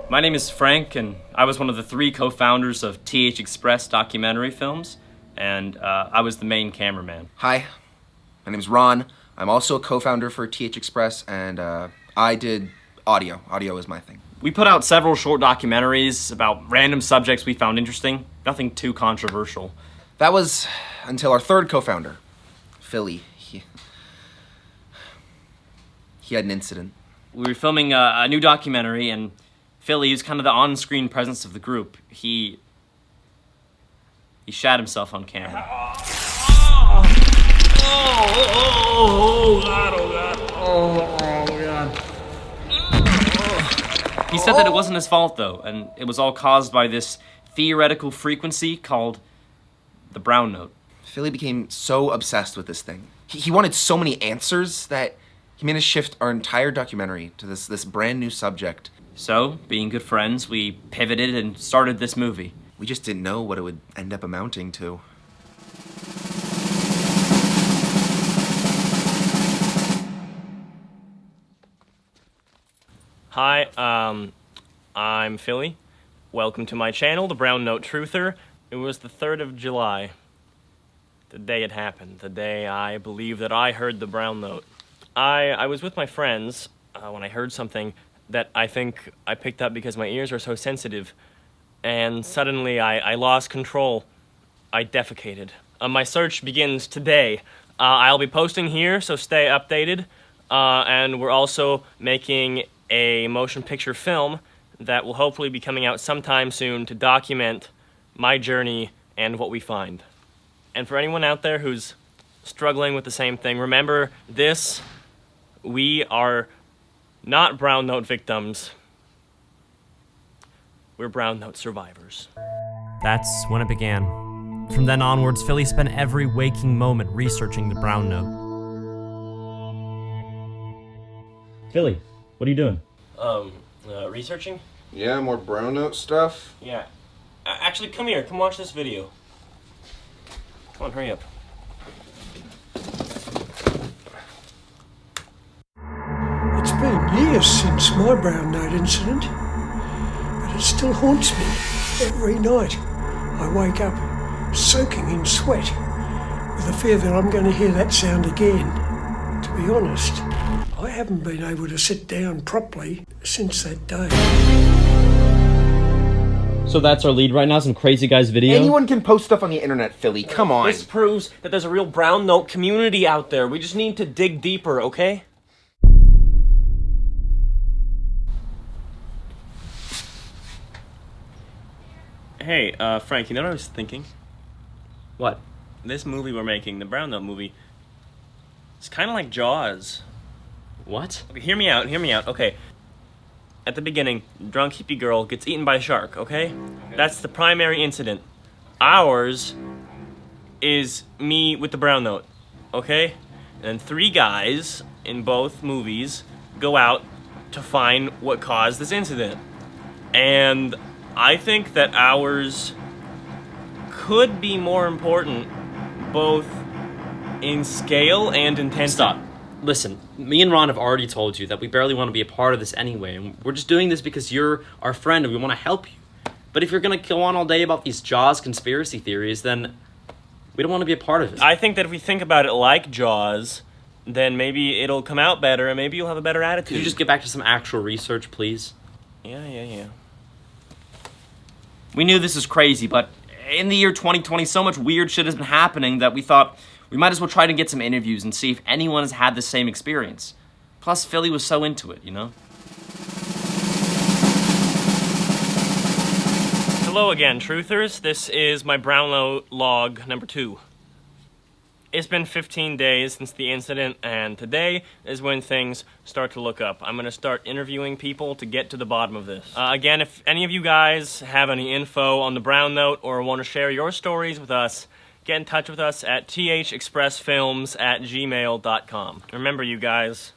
My name is Frank, and I was one of the 3 co-founders of TH Express documentary films, and I was the main cameraman. Hi, my name is Ron. I'm also a co-founder for TH Express, and I did audio. Audio is my thing. We put out several short documentaries about random subjects we found interesting, nothing too controversial. That was until our 3rd co-founder, Philly. He had an incident. We were filming a new documentary, and Philly is kind of the on-screen presence of the group. He shat himself on camera. God. He said that it wasn't his fault, though, and it was all caused by this theoretical frequency called the brown note. Philly became so obsessed with this thing. He wanted so many answers that he made us shift our entire documentary to this brand new subject. So, being good friends, we pivoted and started this movie. We just didn't know what it would end up amounting to. Hi, I'm Philly. Welcome to my channel, The Brown Note Truther. It was the 3rd of July. The day it happened. The day I believe that I heard the brown note. I was with my friends when I heard something that I think I picked up because my ears are so sensitive, and suddenly I lost control. I defecated. My search begins today. I'll be posting here, so stay updated, and we're also making a motion picture film that will hopefully be coming out sometime soon to document my journey and what we find. And for anyone out there who's struggling with the same thing, remember this: we are not brown note victims. We're brown note survivors. That's when it began. From then onwards, Philly spent every waking moment researching the brown note. Philly, what are you doing? Researching? Yeah, more brown note stuff? Yeah. Actually, come here. Come watch this video. Come on, hurry up. It's been years since my brown note incident, but it still haunts me every night. I wake up soaking in sweat with the fear that I'm going to hear that sound again. To be honest, I haven't been able to sit down properly since that day. So that's our lead right now, some crazy guy's video? Anyone can post stuff on the internet, Philly. Come on. This proves that there's a real brown note community out there. We just need to dig deeper, okay? Hey, Frank, you know what I was thinking? What? This movie we're making, the brown note movie, it's kind of like Jaws. What? Okay, hear me out, okay. At the beginning, drunk hippie girl gets eaten by a shark, okay? That's the primary incident. Ours is me with the brown note, okay? And then 3 guys in both movies go out to find what caused this incident. And I think that ours could be more important, both in scale and intensity. Stop. Listen, me and Ron have already told you that we barely want to be a part of this anyway, and we're just doing this because you're our friend and we want to help you. But if you're going to go on all day about these Jaws conspiracy theories, then we don't want to be a part of it. I think that if we think about it like Jaws, then maybe it'll come out better and maybe you'll have a better attitude. Could you just get back to some actual research, please? Yeah. We knew this was crazy, but in the year 2020, so much weird shit has been happening that we thought we might as well try to get some interviews and see if anyone has had the same experience. Plus, Philly was so into it, you know? Hello again, truthers. This is my brown note log number 2. It's been 15 days since the incident, and today is when things start to look up. I'm going to start interviewing people to get to the bottom of this. Again, if any of you guys have any info on the brown note or want to share your stories with us, get in touch with us at thexpressfilms@gmail.com. Remember, you guys,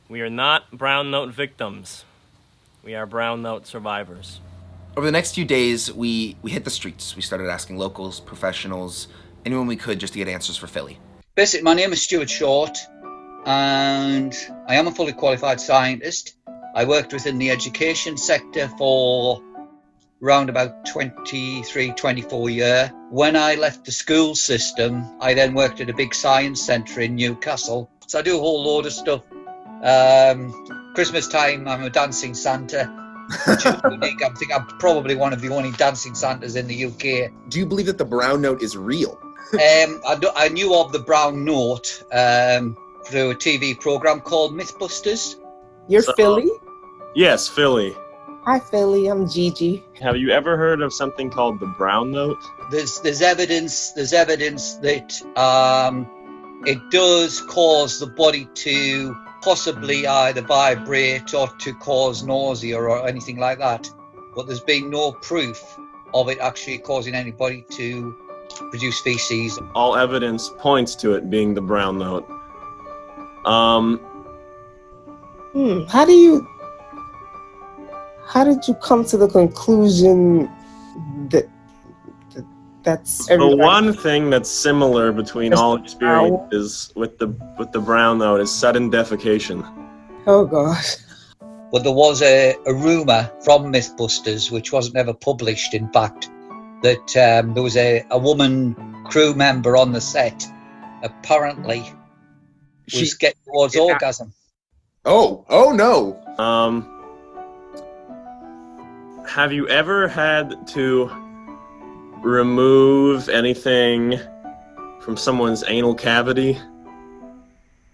we are not brown note victims. We are brown note survivors. Over the next few days, we hit the streets. We started asking locals, professionals, anyone we could just to get answers for Philly. Basically, my name is Stuart Short, and I am a fully qualified scientist. I worked within the education sector for around about 23, 24 years. When I left the school system, I then worked at a big science centre in Newcastle. So I do a whole load of stuff. Christmas time, I'm a dancing Santa, which is unique. I think I'm probably one of the only dancing Santas in the UK. Do you believe that the brown note is real? I knew of the brown note through a TV programme called Mythbusters. You're Philly? Yes, Philly. Hi, Philly. I'm Gigi. Have you ever heard of something called the brown note? There's evidence that it does cause the body to possibly either vibrate or to cause nausea or anything like that. But there's been no proof of it actually causing anybody to produce feces. All evidence points to it being the brown note. How did you come to the conclusion that that's The one thing that's similar between all experiences with the brown note is sudden defecation. Oh gosh. But there was a rumour from Mythbusters, which wasn't ever published, in fact, that there was a woman crew member on the set, apparently, was getting towards orgasm. Oh no. Have you ever had to remove anything from someone's anal cavity?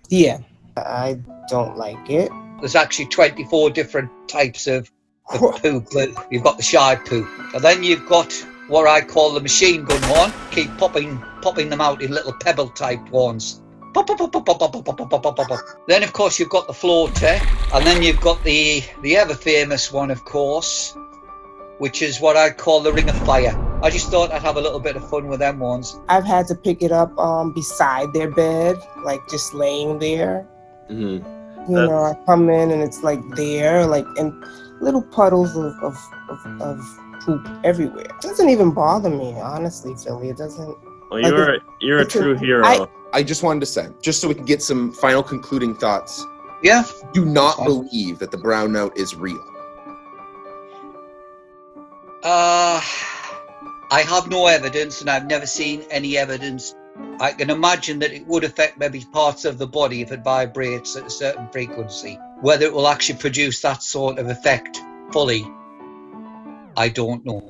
Yeah. I don't like it. There's actually 24 different types of poo. You've got the shy poo. And then you've got what I call the machine gun one. Keep popping them out in little pebble type ones. Pop, pop, pop, pop, pop, pop, pop, pop, pop, pop. Then of course you've got the floater. And then you've got the ever famous one, of course, which is what I call the ring of fire. I just thought I'd have a little bit of fun with them ones. I've had to pick it up beside their bed, like just laying there. Mm-hmm. You know, I come in and it's like there, like in little puddles of poop everywhere. It doesn't even bother me, honestly, Philly. It doesn't. Well, you're a true hero. I just wanted to say, just so we can get some final concluding thoughts. Yeah. Do not believe that the brown note is real. I have no evidence, and I've never seen any evidence. I can imagine that it would affect maybe parts of the body if it vibrates at a certain frequency. Whether it will actually produce that sort of effect fully, I don't know.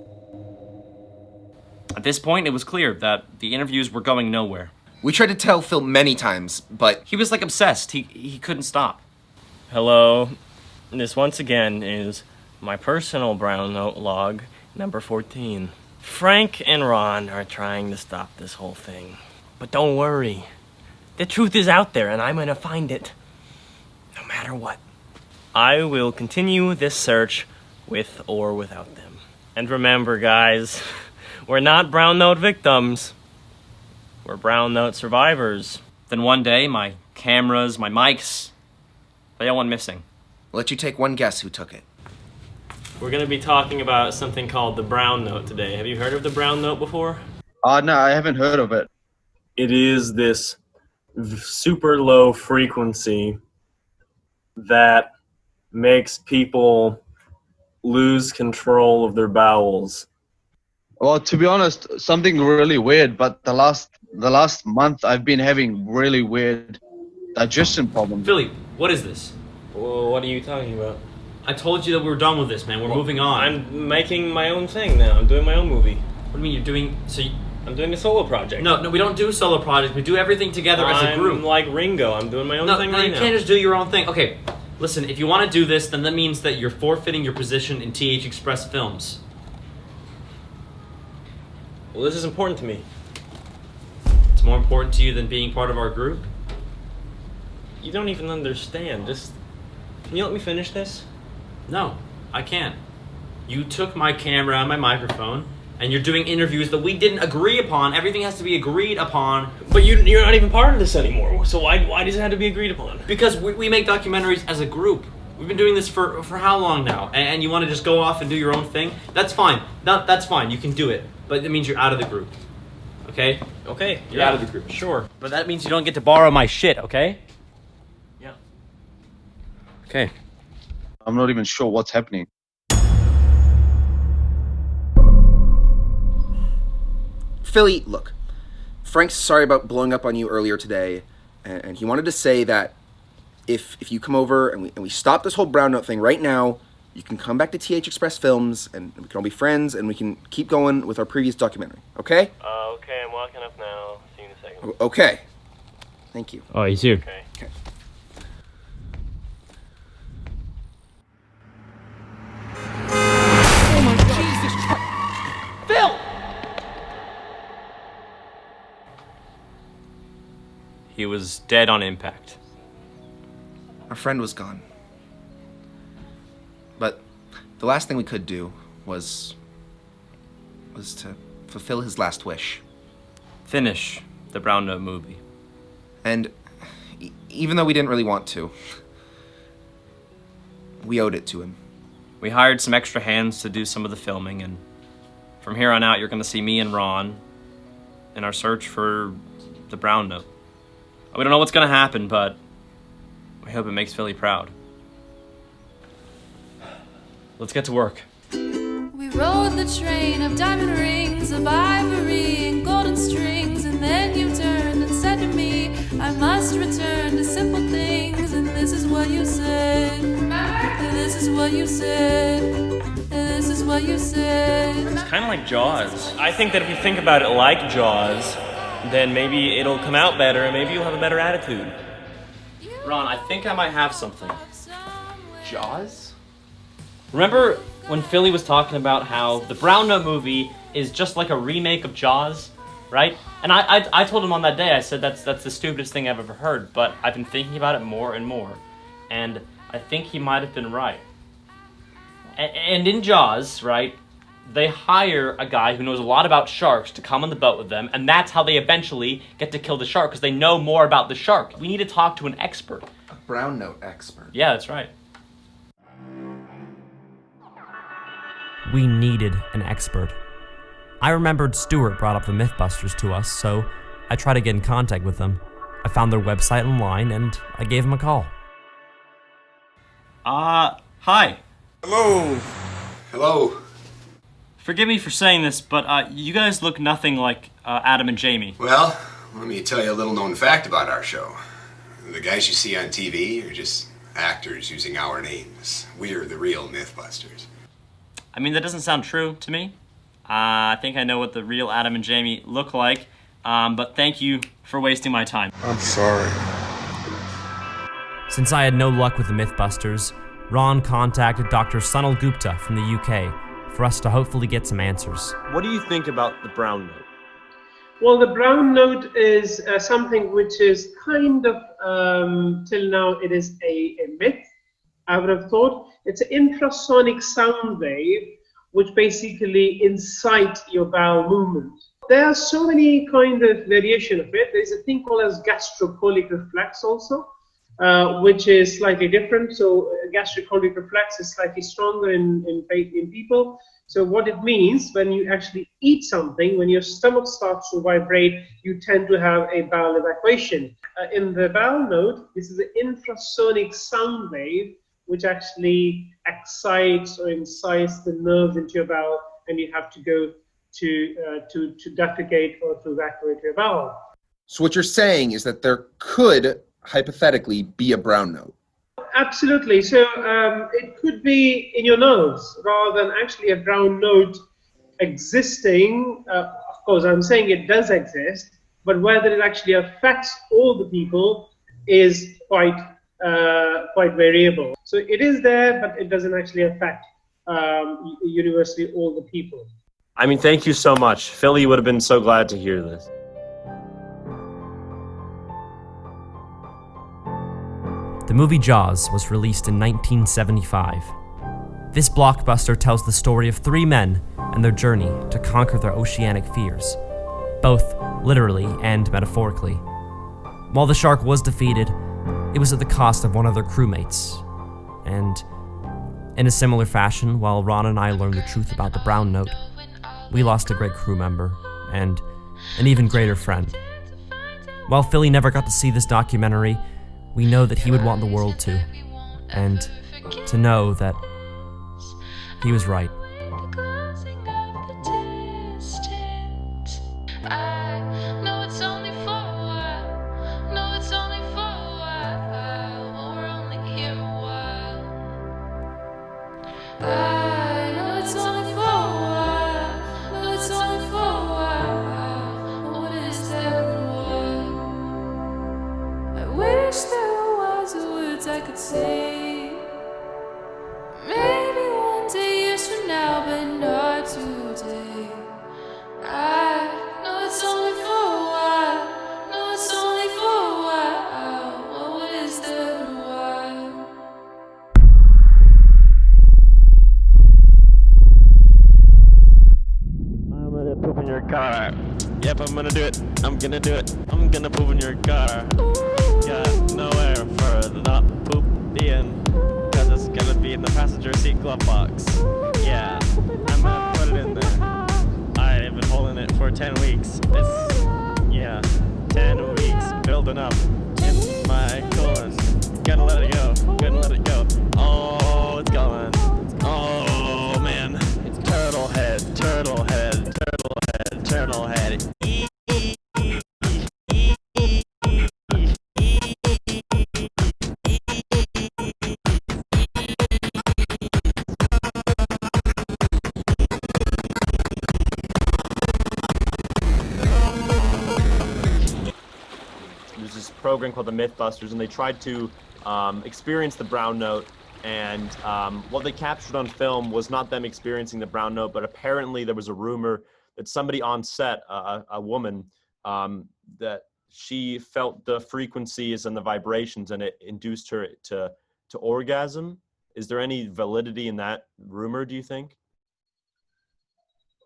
At this point, it was clear that the interviews were going nowhere. We tried to tell Phil many times, but He was like obsessed. He couldn't stop. Hello. This once again is my personal brown note log, number 14. Frank and Ron are trying to stop this whole thing. But don't worry. The truth is out there, and I'm gonna find it. No matter what. I will continue this search with or without them. And remember, guys, we're not brown note victims. We're brown note survivors. Then one day, my cameras, my mics, they all went missing. I'll let you take one guess who took it. We're gonna be talking about something called the brown note today. Have you heard of the brown note before? No, I haven't heard of it. It is this super low frequency that makes people lose control of their bowels. Well, to be honest, something really weird, but the last month I've been having really weird digestion problems. Philly, what is this? Well, what are you talking about? I told you that we were done with this, man. We're moving on. I'm making my own thing now. I'm doing my own movie. What do you mean you're doing? I'm doing a solo project. No, we don't do solo projects. We do everything together as a group. I'm like Ringo. I'm doing my own thing right now. You can't just do your own thing. Okay, listen. If you want to do this, then that means that you're forfeiting your position in TH Express Films. Well, this is important to me. It's more important to you than being part of our group? You don't even understand. Can you let me finish this? No, I can't. You took my camera and my microphone, and you're doing interviews that we didn't agree upon. Everything has to be agreed upon. But you're not even part of this anymore. So why does it have to be agreed upon? Because we make documentaries as a group. We've been doing this for how long now? And you want to just go off and do your own thing? That's fine. That's fine. You can do it. But it means you're out of the group. Okay? Okay. You're out of the group. Sure. But that means you don't get to borrow my shit, okay? Yeah. Okay. I'm not even sure what's happening. Philly, look, Frank's sorry about blowing up on you earlier today, and he wanted to say that if you come over and we stop this whole brown note thing right now, you can come back to TH Express Films, and we can all be friends, and we can keep going with our previous documentary, okay? Okay, I'm walking up now. See you in a second. Okay. Thank you. Oh, he's here. Okay. Okay. Oh my God. Jesus Christ. Phil! He was dead on impact. Our friend was gone. But the last thing we could do was to fulfill his last wish. Finish the Brown Note movie. And even though we didn't really want to, we owed it to him. We hired some extra hands to do some of the filming, and from here on out, you're going to see me and Ron in our search for the Brown Note. We don't know what's going to happen, but we hope it makes Philly proud. Let's get to work. We rode the train of diamond rings, of ivory and golden strings, and then you turned and said to me, I must return to simple things, and this is what you said. Remember? This is what you said. This is what you said. It's kind of like Jaws. I think that if you think about it like Jaws, then maybe it'll come out better, and maybe you'll have a better attitude. Ron, I think I might have something. Jaws? Remember when Philly was talking about how the Brown Note movie is just like a remake of Jaws, right? And I told him on that day, I said that's the stupidest thing I've ever heard, but I've been thinking about it more and more, and I think he might have been right. And in Jaws, right, they hire a guy who knows a lot about sharks to come on the boat with them, and that's how they eventually get to kill the shark, because they know more about the shark. We need to talk to an expert. A Brown Note expert. Yeah, that's right. We needed an expert. I remembered Stuart brought up the Mythbusters to us, so I tried to get in contact with them. I found their website online, and I gave them a call. Hi. Hello. Hello. Forgive me for saying this, but you guys look nothing like Adam and Jamie. Well, let me tell you a little known fact about our show. The guys you see on TV are just actors using our names. We're the real Mythbusters. I mean, that doesn't sound true to me. I think I know what the real Adam and Jamie look like, but thank you for wasting my time. I'm sorry. Since I had no luck with the Mythbusters, Ron contacted Dr. Sunil Gupta from the UK for us to hopefully get some answers. What do you think about the Brown Note? Well, the Brown Note is something which is kind of, till now, it is a myth, I would have thought. It's an infrasonic sound wave which basically incite your bowel movement. There are so many kind of variation of it. There's a thing called as gastrocolic reflex also, which is slightly different. So gastrocolic reflex is slightly stronger in people. So what it means, when you actually eat something, when your stomach starts to vibrate, you tend to have a bowel evacuation. In the Bowel Note, this is an infrasonic sound wave which actually excites or incites the nerves into your bowel, and you have to go to defecate or to evacuate your bowel. So what you're saying is that there could hypothetically be a Brown Note. Absolutely. So it could be in your nose rather than actually a Brown Note existing. Of course, I'm saying it does exist, but whether it actually affects all the people is quite variable. So it is there, but it doesn't actually affect universally all the people. I mean, thank you so much. Philly would have been so glad to hear this. The movie Jaws was released in 1975. This blockbuster tells the story of three men and their journey to conquer their oceanic fears, both literally and metaphorically. While the shark was defeated, it was at the cost of one of their crewmates. And in a similar fashion, while Ron and I learned the truth about the Brown Note, we lost a great crew member and an even greater friend. While Philly never got to see this documentary, we know that he would want the world to, and to know that he was right. I know it's only for a while. No, it's only for a while. Well, we're only here a while. I know it's only for a while. No, it's only for a while. What is there and what? I wish there was words I could say. Maybe 1 years from now, but not today. I know it's only for a while. No, it's only for a while. Well, what is there but a while? I'm gonna poop in your car. Yep, I'm gonna do it. I'm gonna do it. I'm gonna poop in your car. Got nowhere for the not poop being, cause it's gonna be in the passenger seat glove box. Yeah, I'm gonna put it in there. I've been holding it for 10 weeks. It's, yeah, 10 weeks building up in my colon. Gonna let it go. Gonna let it go. Oh, it's going. Oh, man. It's turtle head, turtle head, turtle head, turtle head. There's this program called the Mythbusters, and they tried to experience the brown note. And what they captured on film was not them experiencing the brown note, but apparently there was a rumor that somebody on set, a woman, that she felt the frequencies and the vibrations, and it induced her to orgasm. Is there any validity in that rumor, do you think?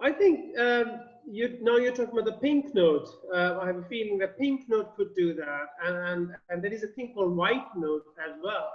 I think you're talking about the pink note. I have a feeling that pink note could do that, and there is a thing called white note as well.